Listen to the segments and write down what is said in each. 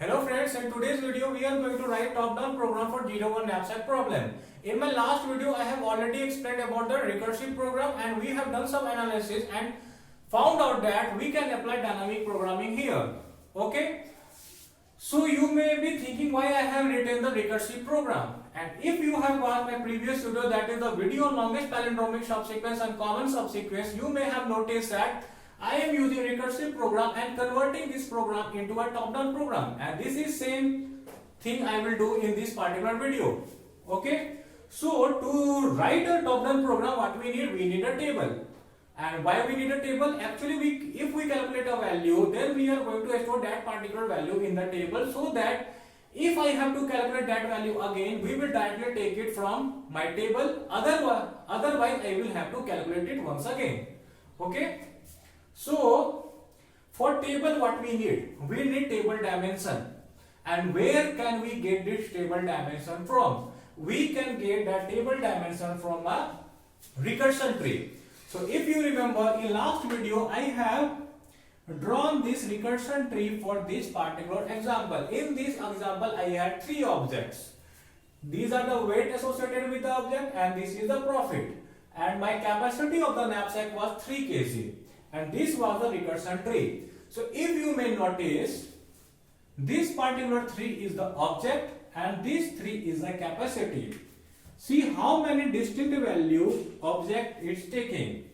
Hello friends, in today's video we are going to write top-down program for 01 knapsack problem. In my last video I have already explained about the recursive program and we have done some analysis and found out that we can apply dynamic programming here. Okay? So you may be thinking why I have written the recursive program. And if you have watched my previous video, that is the video on longest palindromic subsequence and common subsequence, you may have noticed that I am using recursive program and converting this program into a top-down program, and this is same thing I will do in this particular video. Okay, so to write a top-down program, what we need a table. And why we need a table? Actually, if we calculate a value, then we are going to store that particular value in the table, so that if I have to calculate that value again, we will directly take it from my table. Otherwise I will have to calculate it once again. Okay. So for table, what we need? We need table dimension. And where can we get this table dimension from? We can get that table dimension from a recursion tree. So if you remember, in last video I have drawn this recursion tree for this particular example. In this example I had three objects. These are the weight associated with the object and this is the profit. And my capacity of the knapsack was 3 kg. And this was the recursion tree. So if you may notice, this particular 3 is the object and this 3 is the capacity. See how many distinct value object is taking.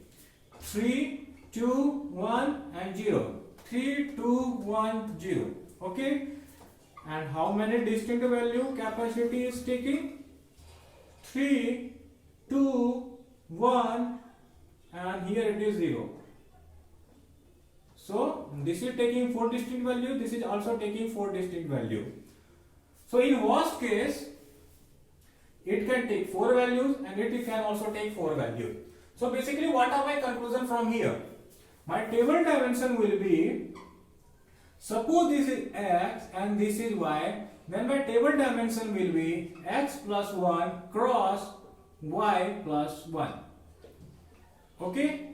3, 2, 1 and 0. 3, 2, 1, 0. Okay. And how many distinct value capacity is taking? 3, 2, 1 and here it is 0. So this is taking 4 distinct value, this is also taking 4 distinct value. So in worst case, it can take 4 values and it can also take 4 values. So basically what are my conclusion from here? My table dimension will be, suppose this is x and this is y, then my table dimension will be x plus 1 cross y plus 1. Okay?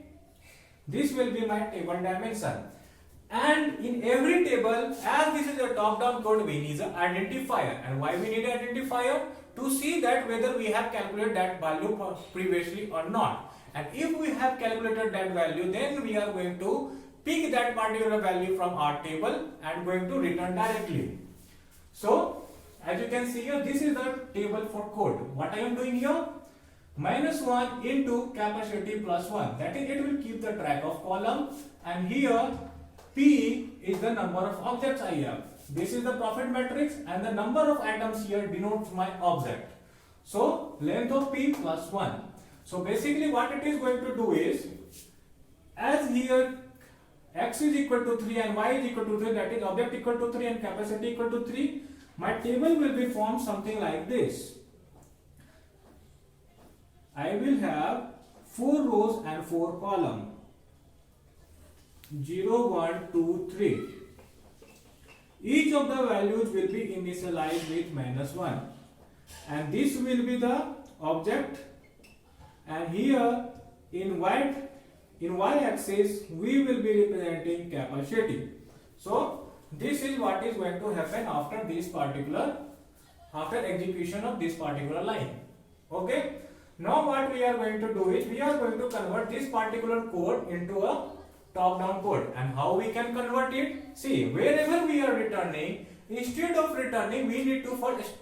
This will be my table dimension. And in every table, as this is a top-down code, we need an identifier. And why we need an identifier? To see that whether we have calculated that value previously or not. And if we have calculated that value, then we are going to pick that particular value from our table and going to return directly. So, as you can see here, this is the table for code. What I am doing here? Minus 1 into capacity plus 1, that is, it will keep the track of column, and here P is the number of objects I have. This is the profit matrix and the number of items here denotes my object. So length of P plus 1. So basically what it is going to do is, as here x is equal to 3 and y is equal to 3, that is object equal to 3 and capacity equal to 3, my table will be formed something like this. I will have 4 rows and 4 columns. 0, 1, 2, 3. Each of the values will be initialized with minus 1. And this will be the object. And here in y-axis we will be representing capacity. So this is what is going to happen after execution of this particular line. Okay. Now what we are going to do is, we are going to convert this particular code into a top-down code. And how we can convert it? See, wherever we are returning, instead of returning, we need to first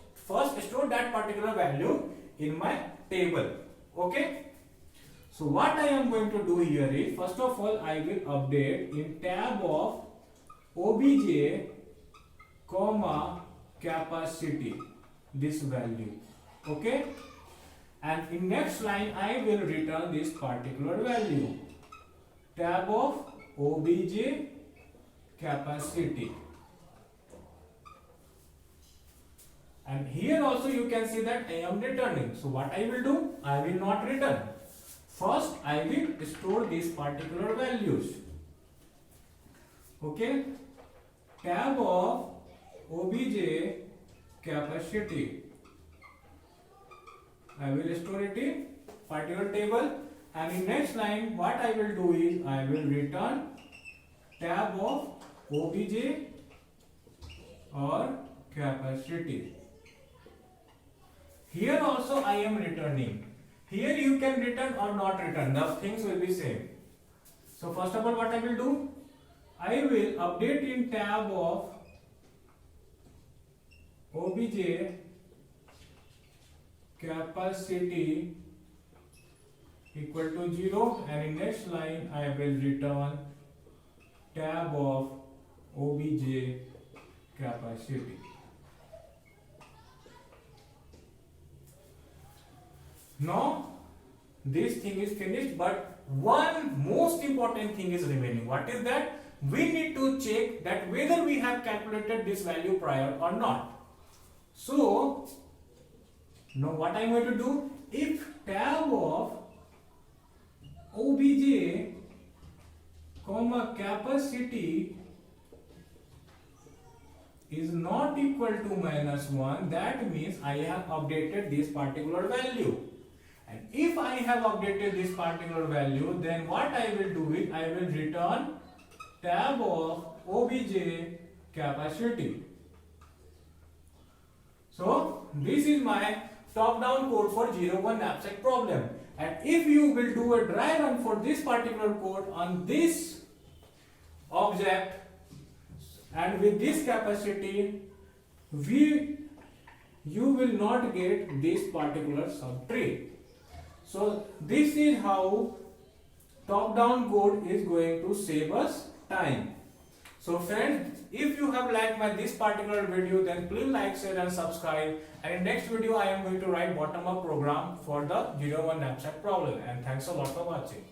store that particular value in my table. Okay? So what I am going to do here is, first of all, I will update in tab of obj, comma, capacity, this value. Okay? And in next line I will return this particular value. Tab of obj capacity. And here also you can see that I am returning. So what I will do? I will not return. First I will store these particular values. Okay. Tab of obj capacity. I will store it in particular table, and in next line what I will do is, I will return tab of obj or capacity. Here also I am returning. Here you can return or not return. The things will be same. So first of all, what I will do? I will update in tab of obj capacity equal to 0, and in next line I will return tab of obj capacity. Now this thing is finished, but one most important thing is remaining. What is that? We need to check that whether we have calculated this value prior or not. So now what I am going to do? If tab of obj comma capacity is not equal to -1, that means I have updated this particular value. And if I have updated this particular value, then what I will do is I will return tab of obj capacity. So this is my top-down code for 01 knapsack problem. And if you will do a dry run for this particular code on this object and with this capacity, you will not get this particular subtree. So this is how top-down code is going to save us time. So friends, if you have liked this particular video, then please like, share and subscribe. And in next video I am going to write bottom-up program for the 01 knapsack problem. And thanks a lot for watching.